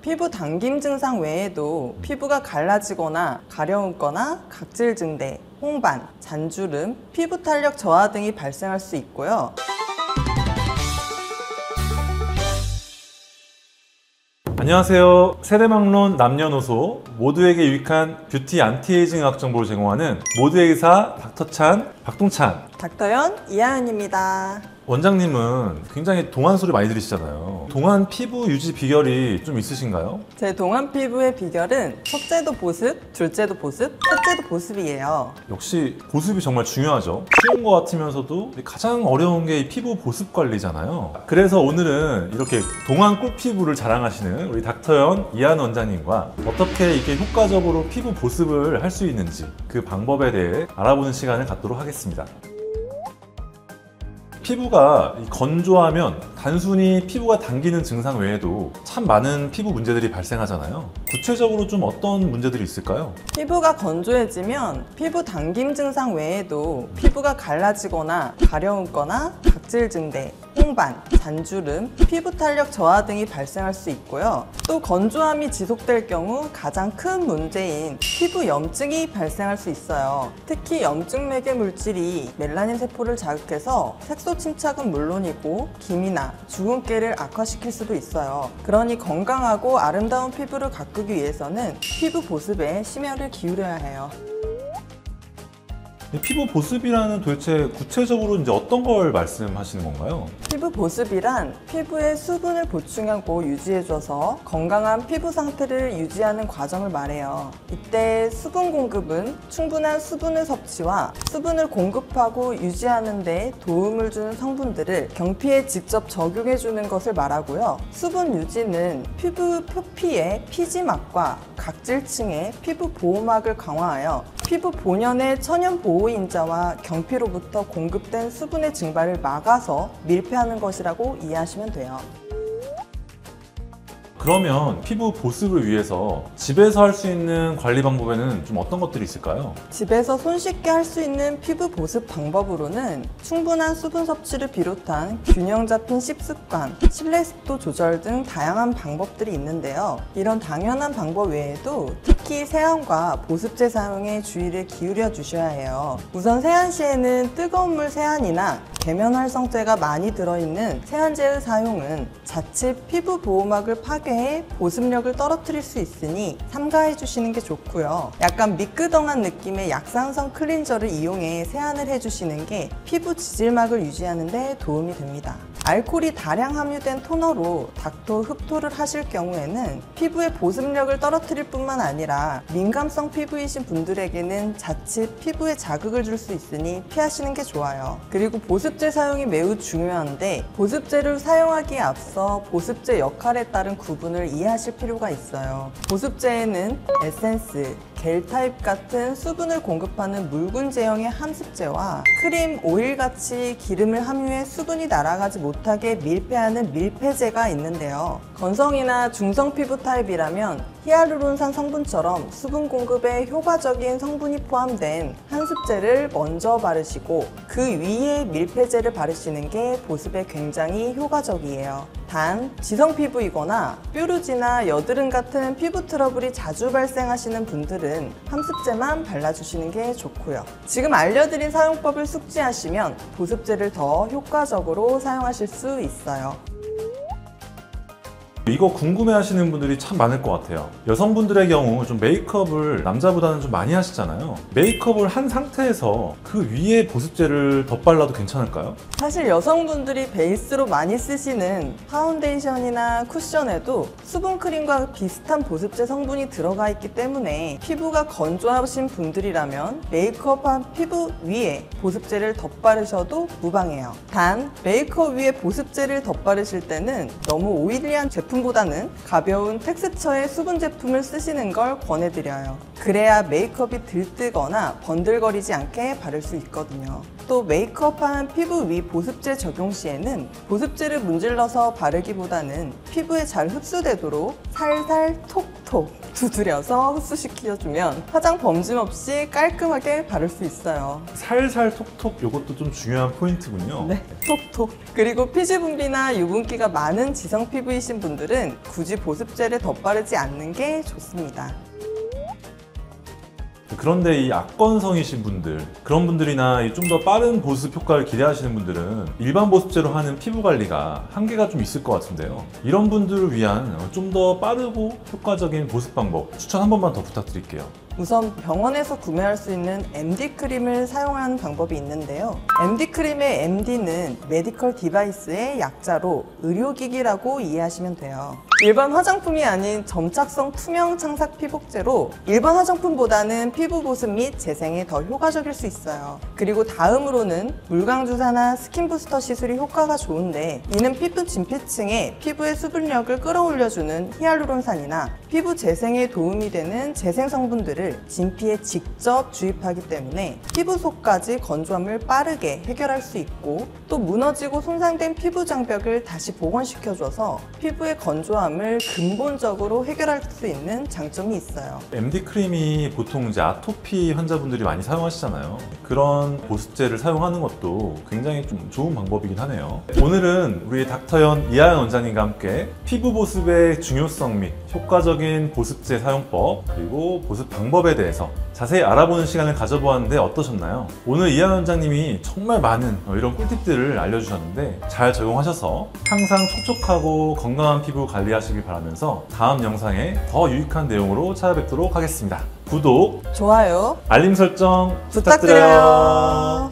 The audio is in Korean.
피부 당김 증상 외에도 피부가 갈라지거나 가려움거나 각질 증대, 홍반, 잔주름, 피부 탄력 저하 등이 발생할 수 있고요. 안녕하세요. 세대막론 남녀노소 모두에게 유익한 뷰티 안티에이징 의학 정보를 제공하는 모두의 의사 닥터찬 박동찬 닥터연 이하연입니다. 원장님은 굉장히 동안 소리 많이 들으시잖아요. 동안 피부 유지 비결이 좀 있으신가요? 제 동안 피부의 비결은 첫째도 보습, 둘째도 보습, 셋째도 보습이에요. 역시 보습이 정말 중요하죠. 쉬운 것 같으면서도 가장 어려운 게 이 피부 보습 관리잖아요. 그래서 오늘은 이렇게 동안 꿀피부를 자랑하시는 우리 닥터연 이하연 원장님과 어떻게 이게 효과적으로 피부 보습을 할 수 있는지 그 방법에 대해 알아보는 시간을 갖도록 하겠습니다. 피부가 건조하면 단순히 피부가 당기는 증상 외에도 참 많은 피부 문제들이 발생하잖아요. 구체적으로 좀 어떤 문제들이 있을까요? 피부가 건조해지면 피부 당김 증상 외에도 피부가 갈라지거나 가려움거나 각질 증대, 홍반, 잔주름, 피부 탄력 저하 등이 발생할 수 있고요. 또 건조함이 지속될 경우 가장 큰 문제인 피부 염증이 발생할 수 있어요. 특히 염증 매개 물질이 멜라닌 세포를 자극해서 색소 침착은 물론이고 기미나 주근깨를 악화시킬 수도 있어요. 그러니 건강하고 아름다운 피부를 가꾸기 위해서는 피부 보습에 심혈을 기울여야 해요. 피부 보습이라는 도대체 구체적으로 이제 어떤 걸 말씀하시는 건가요? 피부 보습이란 피부에 수분을 보충하고 유지해줘서 건강한 피부 상태를 유지하는 과정을 말해요. 이때 수분 공급은 충분한 수분의 섭취와 수분을 공급하고 유지하는 데 도움을 주는 성분들을 경피에 직접 적용해주는 것을 말하고요. 수분 유지는 피부 표피의 피지막과 각질층의 피부 보호막을 강화하여 피부 본연의 천연 보호인자와 경피로부터 공급된 수분의 증발을 막아서 밀폐하는 것이라고 이해하시면 돼요. 그러면 피부 보습을 위해서 집에서 할 수 있는 관리 방법에는 좀 어떤 것들이 있을까요? 집에서 손쉽게 할 수 있는 피부 보습 방법으로는 충분한 수분 섭취를 비롯한 균형 잡힌 식습관, 실내 습도 조절 등 다양한 방법들이 있는데요. 이런 당연한 방법 외에도 특히 세안과 보습제 사용에 주의를 기울여 주셔야 해요. 우선 세안 시에는 뜨거운 물 세안이나 계면 활성제가 많이 들어있는 세안제의 사용은 자칫 피부 보호막을 파괴해 보습력을 떨어뜨릴 수 있으니 삼가해 주시는 게 좋고요. 약간 미끄덩한 느낌의 약산성 클린저를 이용해 세안을 해주시는 게 피부 지질막을 유지하는 데 도움이 됩니다. 알코올이 다량 함유된 토너로 닥터 흡토를 하실 경우에는 피부의 보습력을 떨어뜨릴 뿐만 아니라 민감성 피부이신 분들에게는 자칫 피부에 자극을 줄 수 있으니 피하시는 게 좋아요. 그리고 보습제 사용이 매우 중요한데 보습제를 사용하기에 앞서 보습제 역할에 따른 구분을 이해하실 필요가 있어요. 보습제에는 에센스, 겔 타입 같은 수분을 공급하는 묽은 제형의 함습제와 크림, 오일같이 기름을 함유해 수분이 날아가지 못하게 밀폐하는 밀폐제가 있는데요. 건성이나 중성 피부 타입이라면 히알루론산 성분처럼 수분 공급에 효과적인 성분이 포함된 함습제를 먼저 바르시고 그 위에 밀폐제를 바르시는 게 보습에 굉장히 효과적이에요. 단, 지성 피부이거나 뾰루지나 여드름 같은 피부 트러블이 자주 발생하시는 분들은 함습제만 발라주시는 게 좋고요. 지금 알려드린 사용법을 숙지하시면 보습제를 더 효과적으로 사용하실 수 있어요. 이거 궁금해하시는 분들이 참 많을 것 같아요. 여성분들의 경우 좀 메이크업을 남자보다는 좀 많이 하시잖아요. 메이크업을 한 상태에서 그 위에 보습제를 덧발라도 괜찮을까요? 사실 여성분들이 베이스로 많이 쓰시는 파운데이션이나 쿠션에도 수분크림과 비슷한 보습제 성분이 들어가 있기 때문에 피부가 건조하신 분들이라면 메이크업한 피부 위에 보습제를 덧바르셔도 무방해요. 단, 메이크업 위에 보습제를 덧바르실 때는 너무 오일리한 제품보다는 가벼운 텍스처의 수분 제품을 쓰시는 걸 권해드려요. 그래야 메이크업이 들뜨거나 번들거리지 않게 바를 수 있거든요. 또 메이크업한 피부 위 보습제 적용 시에는 보습제를 문질러서 바르기보다는 피부에 잘 흡수되도록 살살 톡톡 톡톡 두드려서 흡수시켜주면 화장 범짐 없이 깔끔하게 바를 수 있어요. 살살 톡톡 이것도 좀 중요한 포인트군요. 네, 톡톡. 그리고 피지 분비나 유분기가 많은 지성 피부이신 분들은 굳이 보습제를 덧바르지 않는 게 좋습니다. 그런데 이 악건성이신 분들, 그런 분들이나 좀 더 빠른 보습 효과를 기대하시는 분들은 일반 보습제로 하는 피부 관리가 한계가 좀 있을 것 같은데요. 이런 분들을 위한 좀 더 빠르고 효과적인 보습 방법 추천 한 번만 더 부탁드릴게요. 우선 병원에서 구매할 수 있는 MD 크림을 사용하는 방법이 있는데요. MD 크림의 MD는 메디컬 디바이스의 약자로 의료기기라고 이해하시면 돼요. 일반 화장품이 아닌 점착성 투명 창삭 피복제로 일반 화장품보다는 피부 보습 및 재생에 더 효과적일 수 있어요. 그리고 다음으로는 물광주사나 스킨부스터 시술이 효과가 좋은데, 이는 피부 진피층에 피부의 수분력을 끌어올려주는 히알루론산이나 피부 재생에 도움이 되는 재생 성분들을 진피에 직접 주입하기 때문에 피부 속까지 건조함을 빠르게 해결할 수 있고, 또 무너지고 손상된 피부 장벽을 다시 복원시켜줘서 피부의 건조함을 근본적으로 해결할 수 있는 장점이 있어요. MD 크림이 보통 이제 아토피 환자분들이 많이 사용하시잖아요. 그런 보습제를 사용하는 것도 굉장히 좀 좋은 방법이긴 하네요. 오늘은 우리 닥터연 이하연 원장님과 함께 피부 보습의 중요성 및 효과적인 보습제 사용법, 그리고 보습 방법에 대해서 자세히 알아보는 시간을 가져보았는데 어떠셨나요? 오늘 이하연 원장님이 정말 많은 이런 꿀팁들을 알려주셨는데 잘 적용하셔서 항상 촉촉하고 건강한 피부 관리하시길 바라면서 다음 영상에 더 유익한 내용으로 찾아뵙도록 하겠습니다. 구독, 좋아요 알림 설정 부탁드려요.